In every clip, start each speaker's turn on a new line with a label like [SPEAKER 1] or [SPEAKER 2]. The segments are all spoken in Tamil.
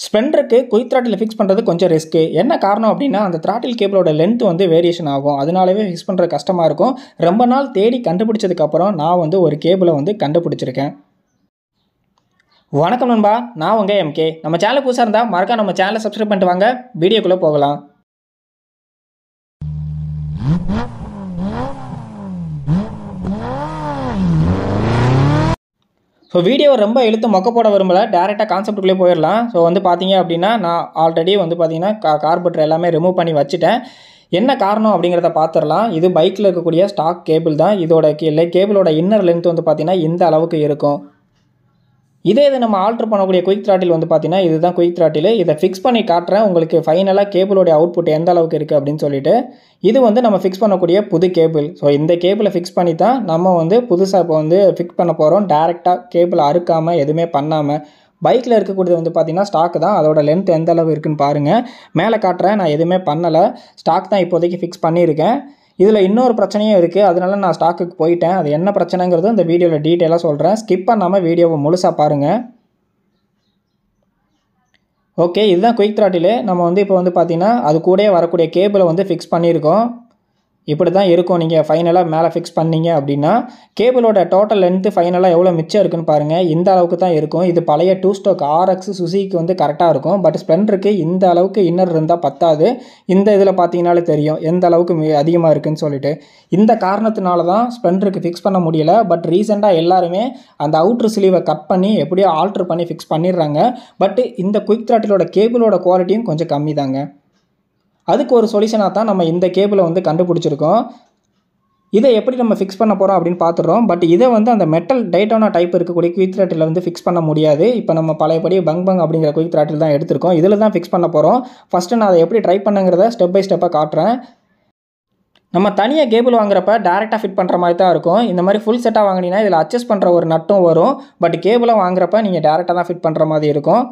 [SPEAKER 1] ஸ்ப்ளெண்டருக்கு குயிக் த்ராட்டில் ஃபிக்ஸ் பண்ணுறது கொஞ்சம் ரிஸ்க்கு. என்ன காரணம் அப்படின்னா, அந்த த்ராட்டில் கேபிளோட லென்த் வந்து வேரியேஷன் ஆகும். அதனாலவே ஃபிக்ஸ் பண்ணுறது கஷ்டமாக இருக்கும். ரொம்ப நாள் தேடி கண்டுபிடிச்சதுக்கப்புறம் நான் வந்து ஒரு கேபிளை வந்து கண்டுபிடிச்சிருக்கேன். வணக்கம் நண்பா, நான் உங்கள் எம்கே. நம்ம சேனல் புதுசாக இருந்தால் மறக்காம நம்ம சேனலை சப்ஸ்கிரைப் பண்ணிட்டு வாங்க. வீடியோக்குள்ளே போகலாம். ஸோ வீடியோ ரொம்ப இழுத்து மொக்க போட விரும்பலை, டேரெக்டாக கான்செப்ட்டுக்குள்ளே போயிடலாம். ஸோ வந்து பார்த்தீங்க அப்படின்னா, நான் ஆல்ரெடி வந்து பார்த்தீங்கன்னா கார்பரேட்டர் எல்லாமே ரிமூவ் பண்ணி வச்சுட்டேன். என்ன காரணம் அப்படிங்கிறத பார்த்துடலாம். இது பைக்கில் இருக்கக்கூடிய ஸ்டாக் கேபிள் தான். இதோட கேபிளோட இன்னர் லென்த் வந்து பார்த்தீங்கன்னா இந்த அளவுக்கு இருக்கும். இதே இது நம்ம ஆல்டர் பண்ணக்கூடிய குயிக் த்ராட்டில் வந்து பார்த்தீங்கன்னா இதுதான் குயிக் த்ராட்டில். இதை ஃபிக்ஸ் பண்ணி காட்டுறேன் உங்களுக்கு ஃபைனலாக கேபிளோடைய அவுட்புட் எந்த அளவுக்கு இருக்குது அப்படின்னு சொல்லிட்டு. இது வந்து நம்ம ஃபிக்ஸ் பண்ணக்கூடிய புது கேபிள். ஸோ இந்த கேபிளை ஃபிக்ஸ் பண்ணி தான் நம்ம வந்து புதுசாக இப்போ வந்து ஃபிக்ஸ் பண்ண போகிறோம். டேரெக்டாக கேபிள் அறுக்காமல் எதுவுமே பண்ணாமல். பைக்கில் இருக்கக்கூடியது வந்து பார்த்திங்கன்னா ஸ்டாக் தான். அதோட லென்த் எந்த அளவு இருக்குதுன்னு பாருங்கள். மேலே காட்டுறேன், நான் எதுவுமே பண்ணலை, ஸ்டாக் தான் இப்போதைக்கு ஃபிக்ஸ் பண்ணியிருக்கேன். இதில் இன்னொரு பிரச்சனையும் இருக்குது, அதனால நான் ஸ்டாக்குக்கு போயிட்டேன். அது என்ன பிரச்சனைங்கிறது இந்த வீடியோவில் டீட்டெயிலாக சொல்கிறேன். ஸ்கிப் பண்ணாமல் வீடியோவை முழுசாக பாருங்கள். ஓகே, இதுதான் குயிக் த்ராட்டில். நம்ம வந்து இப்போ வந்து பார்த்திங்கன்னா அது கூடயே வரக்கூடிய கேபிளை வந்து ஃபிக்ஸ் பண்ணியிருக்கோம். இப்படி தான் இருக்கும். நீங்கள் ஃபைனலாக மேலே ஃபிக்ஸ் பண்ணிங்க அப்படின்னா கேபிளோட டோட்டல் லென்த்து ஃபைனலாக எவ்வளோ மிச்சம் இருக்குன்னு பாருங்கள். இந்த அளவுக்கு தான் இருக்கும். இது பழைய 2 ஸ்டோக் RX சுசிக்கு வந்து கரெக்டாக இருக்கும். பட் ஸ்ப்ளெண்டருக்கு இந்த அளவுக்கு இன்னர் இருந்தால் பத்தாது. இந்த இதில் பார்த்தீங்கனாலே தெரியும் எந்த அளவுக்கு அதிகமாக இருக்குதுன்னு சொல்லிட்டு. இந்த காரணத்தினால தான் ஸ்ப்ளெண்டருக்கு ஃபிக்ஸ் பண்ண முடியலை. பட் ரீசெண்டாக எல்லாருமே அந்த அவுட்ரு ஸ்லீவை கட் பண்ணி எப்படியோ ஆல்ட்ரு பண்ணி ஃபிக்ஸ் பண்ணிடுறாங்க. பட் இந்த குயிக் த்ராட்டிலோட கேபிளோட குவாலிட்டியும் கொஞ்சம் கம்மி தாங்க. அதுக்கு ஒரு சொல்யூஷனாக தான் நம்ம இந்த கேபிளை வந்து கண்டுபிடிச்சிருக்கோம். இதை எப்படி நம்ம ஃபிக்ஸ் பண்ண போகிறோம் அப்படின்னு பார்த்துடுறோம். பட் இதை வந்து அந்த மெட்டல் டைட்டானா டைப் இருக்கக்கூடிய குயிக் த்ராட்டில் வந்து ஃபிக்ஸ் பண்ண முடியாது. இப்போ நம்ம பழையபடி பங் அப்படிங்கிற குயிக் த்ராட்டில் தான் எடுத்திருக்கோம். இதில் தான் ஃபிக்ஸ் பண்ண போகிறோம். ஃபஸ்ட்டு நான் அதை எப்படி ட்ரை பண்ணுங்கிறத ஸ்டெப் பை ஸ்டெப்பாக காட்டுறேன். நம்ம தனியாக கேபிள் வாங்குறப்ப டேரெக்டாக ஃபிட் பண்ணுற மாதிரி தான் இருக்கும். இந்த மாதிரி ஃபுல் செட்டாக வாங்கினீங்கன்னா இதில் அட்ஜஸ்ட் பண்ணுற ஒரு நட்டும் வரும். பட் கேபிளாக வாங்குறப்ப நீங்கள் டேரெக்டாக தான் ஃபிட் பண்ணுற மாதிரி இருக்கும்.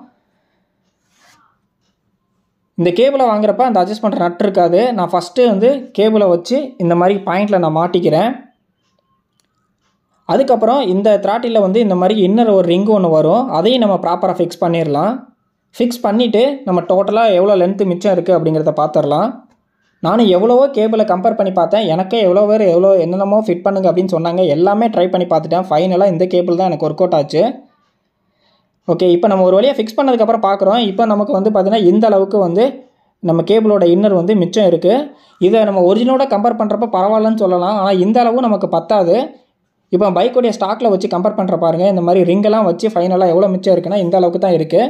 [SPEAKER 1] இந்த கேபிளை வாங்குறப்ப அந்த அட்ஜஸ்ட் பண்ணுற நட் இருக்காது. நான் ஃபஸ்ட்டு வந்து கேபிளை வச்சு இந்த மாதிரி பாயிண்டில் நான் மாட்டிக்கிறேன். அதுக்கப்புறம் இந்த த்ராட்டிலில் வந்து இந்த மாதிரி இன்னர் ஒரு ரிங்கு ஒன்று வரும். அதையும் நம்ம ப்ராப்பராக ஃபிக்ஸ் பண்ணிடலாம். ஃபிக்ஸ் பண்ணிவிட்டு நம்ம டோட்டலாக எவ்வளோ லென்த்து மிச்சம் இருக்குது அப்படிங்கிறத பார்த்துடலாம். நானும் எவ்வளவோ கேபிளை கம்பேர் பண்ணி பார்த்தேன். எனக்கே எவ்வளோ பேர் என்னென்னமோ ஃபிட் பண்ணுங்க அப்படின்னு சொன்னாங்க. எல்லாமே ட்ரை பண்ணி பார்த்துட்டேன். ஃபைனலாக இந்த கேபிள் தான் எனக்கு ஒர்க் அவுட் ஆச்சு. ஓகே, இப்போ நம்ம ஒரு வழியாக ஃபிக்ஸ் பண்ணதுக்கப்புறம் பார்க்குறோம். இப்போ நமக்கு வந்து பார்த்திங்கன்னா இந்த அளவுக்கு வந்து நம்ம கேபிளோட இன்னர் வந்து மிச்சம் இருக்குது. இதை நம்ம ஒரிஜினலோட கம்பேர் பண்ணுறப்ப பரவாயில்லன்னு சொல்லலாம். ஆனால் இந்த அளவு நமக்கு பத்தாது. இப்போ பைக்கோடைய ஸ்டாக்கில் வச்சு கம்பேர் பண்ணுற பாருங்கள். இந்த மாதிரி ரிங்கெல்லாம் வச்சு ஃபைனலாக எவ்வளோ மிச்சம் இருக்குன்னா இந்த அளவுக்கு தான் இருக்குது.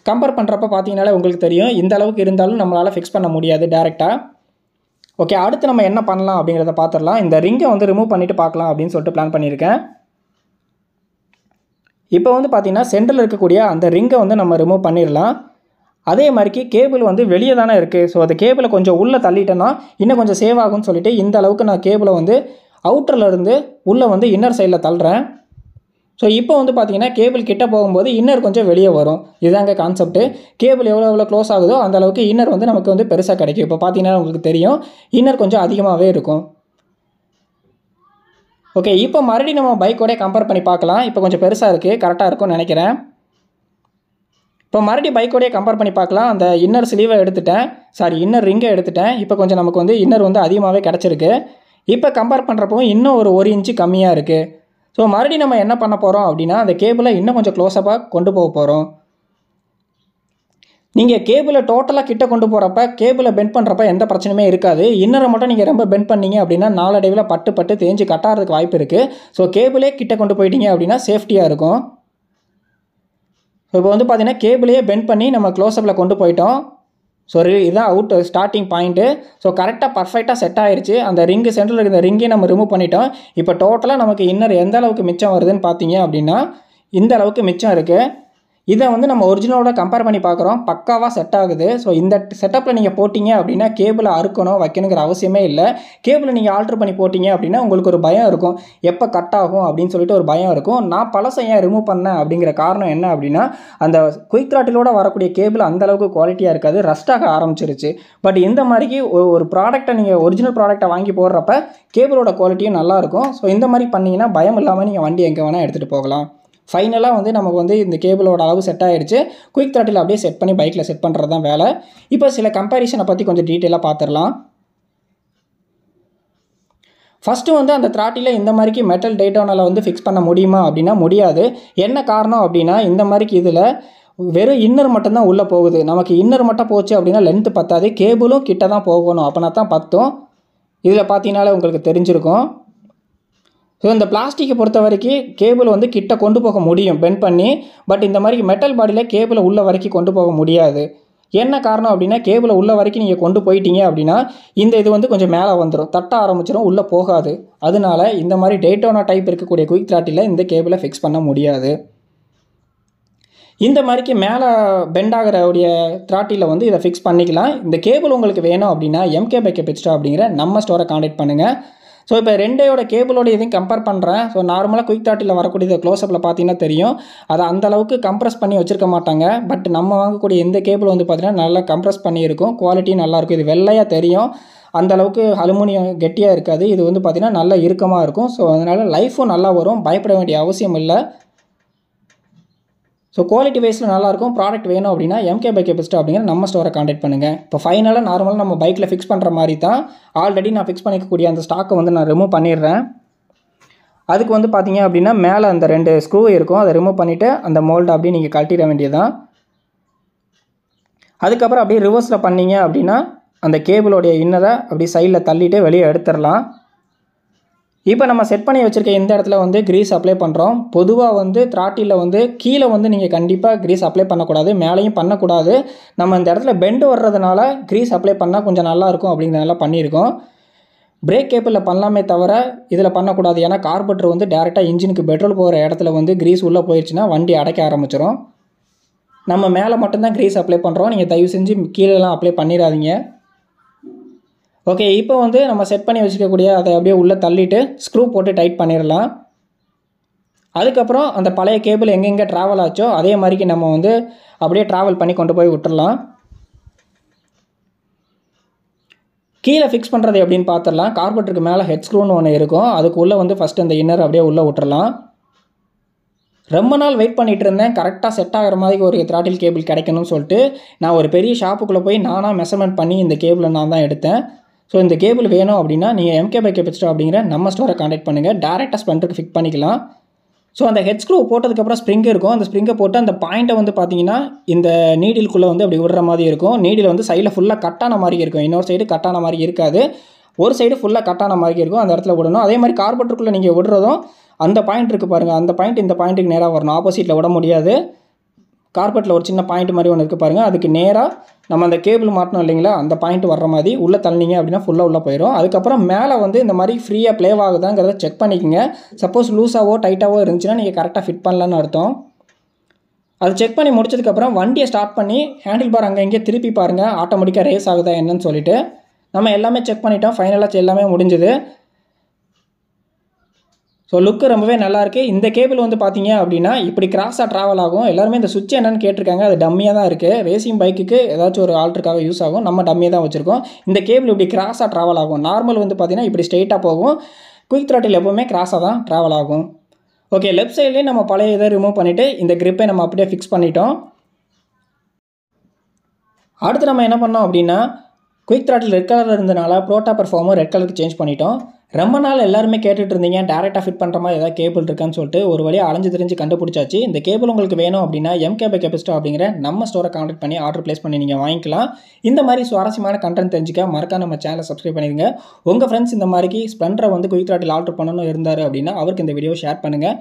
[SPEAKER 1] கம்பேர் பண்ணுறப்ப பார்த்தீங்கன்னாலே உங்களுக்கு தெரியும் இந்த அளவுக்கு இருந்தாலும் நம்மளால் ஃபிக்ஸ் பண்ண முடியாது டேரெக்டாக. ஓகே, அடுத்து நம்ம என்ன பண்ணலாம் அப்படிங்கிறத பார்த்துடலாம். இந்த ரிங்கை வந்து ரிமூவ் பண்ணிவிட்டு பார்க்கலாம் அப்படின்னு சொல்லிட்டு பிளான் பண்ணியிருக்கேன். இப்போ வந்து பார்த்திங்கன்னா சென்டரில் இருக்கக்கூடிய அந்த ரிங்கை வந்து நம்ம ரிமூவ் பண்ணிடலாம். அதே மாதிரிக்கு கேபிள் வந்து வெளியே தானே இருக்குது. ஸோ அந்த கேபிளை கொஞ்சம் உள்ளே தள்ளிட்டேன்னா இன்னும் கொஞ்சம் சேவ் ஆகும்னு சொல்லிட்டு இந்த அளவுக்கு நான் கேபிளை வந்து அவுட்டர்லேருந்து உள்ளே வந்து இன்னர் சைடில் தள்ளுறேன். ஸோ இப்போ வந்து பார்த்திங்கன்னா கேபிள் கிட்டே போகும்போது இன்னர் கொஞ்சம் வெளியே வரும். இதுதாங்க கான்செப்ட்டு. கேபிள் எவ்வளோ க்ளோஸ் ஆகுதோ அந்த அளவுக்கு இன்னர் வந்து நமக்கு வந்து பெருசாக கிடைக்கும். இப்போ பார்த்தீங்கன்னா உங்களுக்கு தெரியும் இன்னர் கொஞ்சம் அதிகமாகவே இருக்கும். ஓகே, இப்போ மறுபடியும் நம்ம பைக்கோட கம்பேர் பண்ணி பார்க்கலாம். இப்போ கொஞ்சம் பெருசாக இருக்குது, கரெக்டாக இருக்கும்னு நினைக்கிறேன். இப்போ மறுபடியும் பைக்கோடையே கம்பேர் பண்ணி பார்க்கலாம். அந்த இன்னர் ஸ்லீவை எடுத்துட்டேன், இன்னர் ரிங்கை எடுத்துட்டேன். இப்போ கொஞ்சம் நமக்கு வந்து இன்னர் வந்து அதிகமாகவே கிடச்சிருக்கு. இப்போ கம்பேர் பண்ணுறப்போ இன்னும் ஒரு 1 இன்ச்சு கம்மியாக இருக்குது. ஸோ மறுபடியும் நம்ம என்ன பண்ண போகிறோம் அப்படின்னா அந்த கேபிளை இன்னும் கொஞ்சம் க்ளோஸப்பாக கொண்டு போக போகிறோம். நீங்கள் கேபிளை டோட்டலாக கிட்ட கொண்டு போகிறப்ப கேபிளை பெண்ட் பண்ணுறப்ப எந்த பிரச்சனையுமே இருக்காது. இன்னரை மட்டும் நீங்கள் ரொம்ப பெண்ட் பண்ணீங்க அப்படின்னா நாளடைவில் பட்டு தேஞ்சு கட்டாகிறதுக்கு வாய்ப்பு இருக்குது. ஸோ கேபிளே கிட்ட கொண்டு போயிட்டீங்க அப்படின்னா சேஃப்டியாக இருக்கும். ஸோ இப்போ வந்து பார்த்திங்கன்னா கேபிளையே பெண்ட் பண்ணி நம்ம க்ளோஸ்அப்பில் கொண்டு போயிட்டோம். ஸோ இதுதான் அவுட் ஸ்டார்டிங் பாயிண்ட்டு. ஸோ கரெக்டாக பர்ஃபெக்டாக செட் ஆயிடுச்சு. அந்த ரிங்கு சென்டரில் இருக்கிற ரிங்கே நம்ம ரிமூவ் பண்ணிட்டோம். இப்போ டோட்டலாக நமக்கு இன்னர் எந்த அளவுக்கு மிச்சம் வருதுன்னு பார்த்தீங்க அப்படின்னா இந்த அளவுக்கு மிச்சம் இருக்குது. இதை வந்து நம்ம ஒரிஜினலோட கம்பேர் பண்ணி பார்க்குறோம். பக்காவாக செட் ஆகுது. ஸோ இந்த செட்டப்பில் நீங்கள் போட்டிங்க அப்படின்னா கேபிளை அறுக்கணும் வைக்கணுங்கிற அவசியமே இல்லை. கேபிளை நீங்கள் ஆல்ட்ரு பண்ணி போட்டிங்க அப்படின்னா உங்களுக்கு ஒரு பயம் இருக்கும், எப்போ கட் ஆகும் அப்படின்னு சொல்லிட்டு ஒரு பயம் இருக்கும். நான் பழசை ஏன் ரிமூவ் பண்ணேன் அப்படிங்கிற காரணம் என்ன அப்படின்னா அந்த குயிக் த்ராட்டிலோட வரக்கூடிய கேபிள் அந்தளவுக்கு குவாலிட்டியாக இருக்காது, ரஸ்ட்டாக ஆரம்பிச்சிருச்சு. பட் இந்த மாதிரிக்கு ஒரு ப்ராடக்ட்டை நீங்கள் ஒரிஜினல் ப்ராடக்ட்டை வாங்கி போடுறப்ப கேபிளோட குவாலிட்டியும் நல்லாயிருக்கும். ஸோ இந்த மாதிரி பண்ணிங்கன்னா பயம் இல்லாமல் நீங்கள் வண்டி எங்கே வேணால் எடுத்துகிட்டு போகலாம். ஃபைனலாக வந்து நமக்கு வந்து இந்த கேபிளோட அளவு செட் ஆகிடுச்சு. குயிக் த்ராட்டில் அப்படியே செட் பண்ணி பைக்கில் செட் பண்ணுறது தான் வேலை. இப்போ சில கம்பேரிசனை பற்றி கொஞ்சம் டீட்டெயிலாக பார்த்துடலாம். ஃபஸ்ட்டு வந்து அந்த த்ராட்டில் இந்த மாதிரிக்கு மெட்டல் டைட்டோனாவில் வந்து ஃபிக்ஸ் பண்ண முடியுமா அப்படின்னா முடியாது. என்ன காரணம் அப்படின்னா இந்த மாதிரிக்கு இதில் வெறும் இன்னர் மட்டும்தான் உள்ளே போகுது. நமக்கு இன்னர் மட்டும் போச்சு அப்படின்னா லென்த்து பத்தாது, கேபிளும் கிட்ட தான் போகணும், அப்படின்னா தான் பத்தும். இதில் பார்த்தீங்கனாலே உங்களுக்கு தெரிஞ்சிருக்கும். ஸோ இந்த பிளாஸ்டிக்கை பொறுத்த வரைக்கும் கேபிள் வந்து கிட்ட கொண்டு போக முடியும் பெண்ட் பண்ணி. பட் இந்த மாதிரி மெட்டல் பாடியில் கேபிளை உள்ள வரைக்கும் கொண்டு போக முடியாது. என்ன காரணம் அப்படின்னா கேபிளை உள்ள வரைக்கும் நீங்கள் கொண்டு போயிட்டீங்க அப்படின்னா இந்த இது வந்து கொஞ்சம் மேலே வந்துடும், தட்ட ஆரம்பிச்சிடும், உள்ளே போகாது. அதனால இந்த மாதிரி டைட்டோனா டைப் இருக்கக்கூடிய குயிக் த்ராட்டில் இந்த கேபிளை ஃபிக்ஸ் பண்ண முடியாது. இந்த மாதிரிக்கு மேலே பெண்ட் ஆகிறவுடைய த்ராட்டில் வந்து இதை ஃபிக்ஸ் பண்ணிக்கலாம். இந்த கேபிள் உங்களுக்கு வேணும் அப்படின்னா MK by PITSTOP அப்படிங்கிற நம்ம ஸ்டோரை காண்டாக்ட் பண்ணுங்கள். ஸோ இப்போ ரெண்டையோட கேபிளோட இதையும் கம்பேர் பண்ணுறேன். ஸோ நார்மலாக குயிக் த்ராட்டில் வரக்கூடிய க்ளோஸ்அப்பில் பார்த்தீங்கன்னா தெரியும், அதை அந்தளவுக்கு கம்ப்ரஸ் பண்ணி வச்சுருக்க மாட்டாங்க. பட் நம்ம வாங்கக்கூடிய இந்த கேபிள் வந்து பார்த்திங்கன்னா நல்லா கம்ப்ரஸ் பண்ணியிருக்கும், குவாலிட்டியும் நல்லாயிருக்கும். இது வெள்ளையாக தெரியும், அந்தளவுக்கு அலுமினியம் கெட்டியாக இருக்காது. இது வந்து பார்த்திங்கன்னா நல்லா இறுக்கமாக இருக்கும். ஸோ அதனால் லைஃப்பும் நல்லா வரும், பயப்பட வேண்டிய அவசியம் இல்லை. ஸோ குவாலிட்டி வைஸில் நல்லாயிருக்கும். ப்ராடக்ட் வேணும் அப்படின்னா MK by PITSTOP அப்படிங்கிற நம்ம ஸ்டோரை காண்டாக்ட் பண்ணுங்கள். இப்போ ஃபைனலாக நார்மலாக நம்ம பைக்கில் ஃபிக்ஸ் பண்ணுற மாதிரி தான் ஆல்ரெடி நான் ஃபிக்ஸ் பண்ணிக்கக்கூடிய அந்த ஸ்டாக்கை வந்து நான் ரிமூவ் பண்ணிடுறேன். அதுக்கு வந்து பார்த்தீங்க அப்படின்னா மேலே அந்த 2 ஸ்க்ரூ இருக்கும், அதை ரிமூவ் பண்ணிவிட்டு அந்த மோல்டை அப்படியே நீங்கள் கழட்டிட வேண்டியதுதான். அதுக்கப்புறம் அப்படியே ரிவர்ஸில் பண்ணிங்க அப்படின்னா அந்த கேபிளோடைய இன்னரை அப்படியே சைடில் தள்ளிட்டு வெளியே எடுத்துடலாம். இப்போ நம்ம செட் பண்ணி வச்சுருக்க இந்த இடத்துல வந்து க்ரீஸ் அப்ளை பண்ணுறோம். பொதுவாக வந்து த்ராட்டில் வந்து கீழே வந்து நீங்கள் கண்டிப்பாக க்ரீஸ் அப்ளை பண்ணக்கூடாது, மேலேயும் பண்ணக்கூடாது. நம்ம இந்த இடத்துல பெண்டு வர்றதுனால க்ரீஸ் அப்ளை பண்ணால் கொஞ்சம் நல்லாயிருக்கும் அப்படிங்கிறனால பண்ணியிருக்கோம். பிரேக் கேபிளில் பண்ணலாமே தவிர இதில் பண்ணக்கூடாது. ஏன்னா கார்பரேட்டர் வந்து டேரெக்டாக இன்ஜினுக்கு பெட்ரோல் போகிற இடத்துல வந்து க்ரீஸ் உள்ளே போயிடுச்சுன்னா வண்டி அடைக்க ஆரம்பிச்சிடும். நம்ம மேலே மட்டும்தான் க்ரீஸ் அப்ளை பண்ணுறோம், நீங்கள் தயவு செஞ்சு கீழெல்லாம் அப்ளை பண்ணிடாதீங்க. ஓகே, இப்போ வந்து நம்ம செட் பண்ணி வச்சுக்கக்கூடிய அதை அப்படியே உள்ளே தள்ளிட்டு ஸ்க்ரூ போட்டு டைட் பண்ணிடலாம். அதுக்கப்புறம் அந்த பழைய கேபிள் எங்கெங்கே ட்ராவல் ஆச்சோ அதே மாதிரிக்கு நம்ம வந்து அப்படியே ட்ராவல் பண்ணி கொண்டு போய் விட்டுடலாம். கீழே ஃபிக்ஸ் பண்ணுறது எப்படின்னு பார்த்துடலாம். கார்பரேட்டருக்கு மேலே ஹெட் ஸ்க்ரூன்னு ஒன்று இருக்கும், அதுக்குள்ளே வந்து ஃபஸ்ட்டு அந்த இன்னர் அப்படியே உள்ளே விட்டுறலாம். ரொம்ப நாள் வெயிட் பண்ணிகிட்டு இருந்தேன், கரெக்டாக செட் ஆகிற மாதிரி ஒரு த்ராட்டில் கேபிள் கிடைக்கணும்னு சொல்லிட்டு நான் ஒரு பெரிய ஷாப்புக்குள்ளே போய் நானாக மெஷர்மெண்ட் பண்ணி இந்த கேபிளை நான் தான் எடுத்தேன். ஸோ இந்த கேபிள் வேணும் அப்படின்னா நீங்கள் MK by PITSTOP அப்படிங்கிற நம்ம ஸ்டோரை காண்டாக்ட் பண்ணுங்கள். டேரெக்டாக ஸ்ப்ளெண்டருக்கு ஃபிக்ஸ் பண்ணிக்கலாம். ஸோ அந்த ஹெட் ஸ்க்ரூ போட்டதுக்கப்புறம் ஸ்ப்ரிங் இருக்கும், அந்த ஸ்ப்ரிங்கை போட்டு அந்த பாயிண்ட்டை வந்து பார்த்தீங்கன்னா இந்த நீடிலுக்குள்ளே வந்து அப்படி விடுற மாதிரி இருக்கும். நீடில் வந்து சைடில் ஃபுல்லாக கட்டான மாதிரி இருக்கும், இன்னொரு சைடு கட்டான மாதிரி இருக்காது, ஒரு சைடு ஃபுல்லாக கட்டான மாதிரி இருக்கும். அந்த இடத்துல விடணும். அதே மாதிரி கார்பரேட்டருக்குள்ளே நீங்கள் விடுறதும் அந்த பாயிண்ட் இருக்குது பாருங்கள், அந்த பாயிண்ட் இந்த பாயிண்ட்டுக்கு நேராக வரணும், ஆப்போசிட்டில் விட முடியாது. கார்பரேட்டில் ஒரு சின்ன பாயிண்ட் மாதிரி ஒன்று இருக்குது பாருங்கள், அதுக்கு நேராக நம்ம அந்த கேபிள் மாட்டணும் இல்லைங்களா, அந்த பாயிண்ட் வர்ற மாதிரி உள்ளே தள்ளினீங்க அப்படின்னா ஃபுல்லாக உள்ளே போயிடும். அதுக்கப்புறம் மேலே வந்து இந்த மாதிரி ஃப்ரீயாக ப்ளே ஆகுதாங்கிறத செக் பண்ணிக்கோங்க. சப்போஸ் லூஸாவோ டைட்டாவோ இருந்துச்சுன்னா நீங்கள் கரெக்டாக ஃபிட் பண்ணலான்னு அர்த்தம். அது செக் பண்ணி முடிச்சதுக்கப்புறம் வண்டியை ஸ்டார்ட் பண்ணி ஹேண்டில் பார் அங்கே இங்கே திருப்பி பாருங்கள், ஆட்டோமேட்டிக்காக ரேஸ் ஆகுதா என்னன்னு சொல்லிட்டு. நம்ம எல்லாமே செக் பண்ணிட்டோம், ஃபைனலாக எல்லாமே முடிஞ்சுது. ஸோ லுக்கு ரொம்பவே நல்லாயிருக்கு. இந்த கேபிள் வந்து பார்த்தீங்க அப்படின்னா இப்படி கிராஸாக ட்ராவல் ஆகும். எல்லாருமே இந்த சுவிட்ச் என்னென்னு கேட்டிருக்காங்க, அது டம்மியாக தான் இருக்குது. ரேசிங் பைக்குக்கு ஏதாச்சும் ஒரு ஆல்ட்ருக்காக யூஸ் ஆகும், நம்ம டம்மியாக தான் வச்சுருக்கோம். இந்த கேபிள் இப்படி கிராஸாக ட்ராவல் ஆகும். நார்மல் வந்து பார்த்தீங்கன்னா இப்படி ஸ்ட்ரெயிட்டாக போகும், குயிக் த்ராட்டில் எப்போவுமே கிராஸாக தான் ட்ராவல் ஆகும். ஓகே, லெஃப்ட் சைட்லேயே நம்ம பழைய இதை ரிமூவ் பண்ணிவிட்டு இந்த கிரிப்பை நம்ம அப்படியே ஃபிக்ஸ் பண்ணிட்டோம். அடுத்து நம்ம என்ன பண்ணோம் அப்படின்னா குயிக் த்ராட்டில் ரெட் கலரில் இருந்தனால ப்ரோடாப்பர் ஃபார்மும் ரெட் கலருக்கு சேஞ்ச் பண்ணிட்டோம். ரொம்ப நாள் எல்லாருமே கேட்டுட்டு இருந்தீங்க டேரெக்டாக ஃபிட் பண்ணுற மாதிரி ஏதாவது கேபிள் இருக்கான்னு சொல்லிட்டு ஒரு வழியாக அலைஞ்சு தெரிஞ்சு கண்டுபிடிச்சாச்சு. இந்த கேபிள் உங்களுக்கு வேணும் அப்படின்னா MK by PITSTOP அப்படிங்கிற நம்ம ஸ்டோரை காண்டாக்ட் பண்ணி ஆர்டர் ப்ளேஸ் பண்ணி நீங்கள் வாங்கிக்கலாம். இந்த மாதிரி சுவாரஸ்யமான கண்டென்ட் தெரிஞ்சுக்க மறக்காம நம்ம சேனலை சப்ஸ்கிரைப் பண்ணிடுங்க. உங்கள் ஃப்ரெண்ட்ஸ் இந்த மாதிரிக்கு ஸ்ப்ளெண்டரை வந்து குயிக் த்ராட்டில் ஆர்டர் பண்ணணும் இருந்தார் அப்படின்னா அவருக்கு இந்த வீடியோ ஷேர் பண்ணுங்கள்.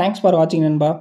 [SPEAKER 1] தேங்க்ஸ் ஃபார் வாட்சிங் நண்பா.